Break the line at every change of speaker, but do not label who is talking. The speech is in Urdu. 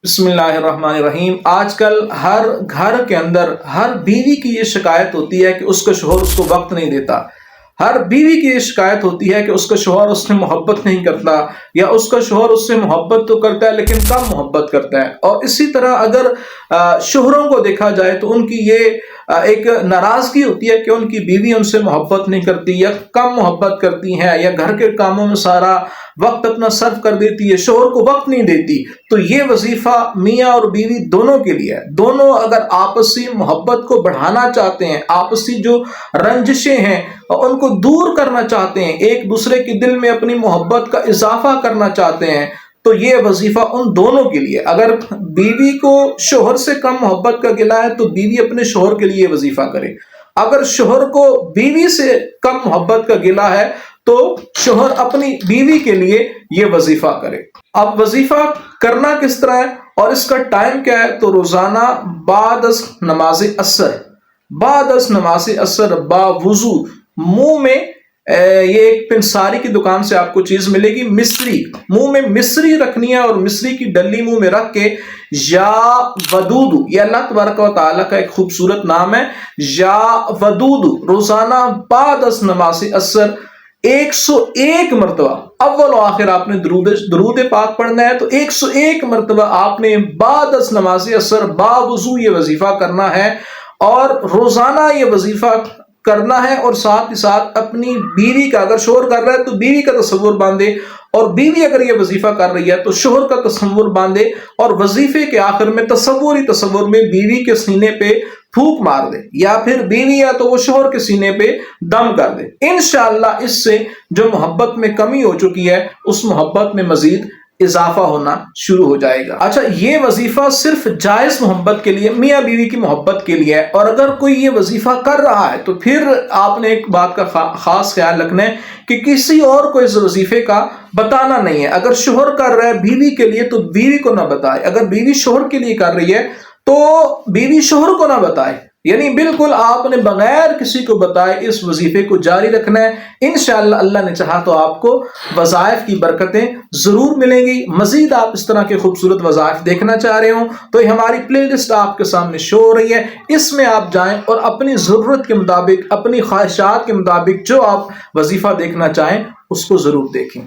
بسم اللہ الرحمن الرحیم۔ آج کل ہر گھر کے اندر ہر بیوی کی یہ شکایت ہوتی ہے کہ اس کا شوہر اس کو وقت نہیں دیتا۔ ہر بیوی کی یہ شکایت ہوتی ہے کہ اس کا شوہر اس سے محبت نہیں کرتا، یا اس کا شوہر اس سے محبت تو کرتا ہے لیکن کم محبت کرتا ہے۔ اور اسی طرح اگر شوہروں کو دیکھا جائے تو ان کی یہ ایک ناراضگی ہوتی ہے کہ ان کی بیوی ان سے محبت نہیں کرتی یا کم محبت کرتی ہے، یا گھر کے کاموں میں سارا وقت اپنا صرف کر دیتی ہے، شوہر کو وقت نہیں دیتی۔ تو یہ وظیفہ میاں اور بیوی دونوں کے لیے ہے۔ دونوں اگر آپسی محبت کو بڑھانا چاہتے ہیں، آپسی جو رنجشیں ہیں ان کو دور کرنا چاہتے ہیں، ایک دوسرے کے دل میں اپنی محبت کا اضافہ کرنا چاہتے ہیں، تو یہ وظیفہ ان دونوں کے لیے۔ اگر بیوی کو شوہر سے کم محبت کا گلہ ہے تو بیوی اپنے شوہر کے لیے وظیفہ کرے۔ اگر شوہر کو بیوی سے کم محبت کا گلہ ہے تو شوہر اپنی بیوی کے لیے یہ وظیفہ کرے۔ اب وظیفہ کرنا کس طرح ہے اور اس کا ٹائم کیا ہے؟ تو روزانہ بعد از نماز عصر باوضو منہ میں یہ ایک پنساری کی دکان سے آپ کو چیز ملے گی، مصری، منہ میں مصری رکھنی ہے، اور مصری کی ڈلی منہ میں رکھ کے یا ودود، یہ اللہ تبارک و تعالیٰ کا ایک خوبصورت نام ہے، یا ودود، روزانہ بعد از نماز عصر 101 مرتبہ اول و آخر آپ نے درود پاک پڑھنا ہے، تو 101 مرتبہ آپ نے بعد از نماز عصر باوضو یہ وظیفہ کرنا ہے، اور روزانہ یہ وظیفہ کرنا ہے۔ اور ساتھ ہی ساتھ اپنی بیوی کا، اگر شوہر کر رہا ہے تو بیوی کا تصور باندھے، اور بیوی اگر یہ وظیفہ کر رہی ہے تو شوہر کا تصور باندھے، اور وظیفے کے آخر میں تصور میں بیوی کے سینے پہ پھونک مار دے، یا پھر بیوی یا تو وہ شوہر کے سینے پہ دم کر دے۔ انشاءاللہ اس سے جو محبت میں کمی ہو چکی ہے اس محبت میں مزید اضافہ ہونا شروع ہو جائے گا۔ اچھا، یہ وظیفہ صرف جائز محبت کے لیے، میاں بیوی کی محبت کے لیے ہے، اور اگر کوئی یہ وظیفہ کر رہا ہے تو پھر آپ نے ایک بات کا خاص خیال رکھنا ہے کہ کسی اور کو اس وظیفے کا بتانا نہیں ہے۔ اگر شوہر کر رہا ہے بیوی کے لیے تو بیوی کو نہ بتائے، اگر بیوی شوہر کے لیے کر رہی ہے تو بیوی شوہر کو نہ بتائے، یعنی بالکل آپ نے بغیر کسی کو بتائے اس وظیفے کو جاری رکھنا ہے۔ انشاءاللہ اللہ نے چاہا تو آپ کو وظائف کی برکتیں ضرور ملیں گی۔ مزید آپ اس طرح کے خوبصورت وظائف دیکھنا چاہ رہے ہوں تو یہ ہماری پلے لسٹ آپ کے سامنے شو ہو رہی ہے، اس میں آپ جائیں اور اپنی ضرورت کے مطابق، اپنی خواہشات کے مطابق جو آپ وظیفہ دیکھنا چاہیں اس کو ضرور دیکھیں۔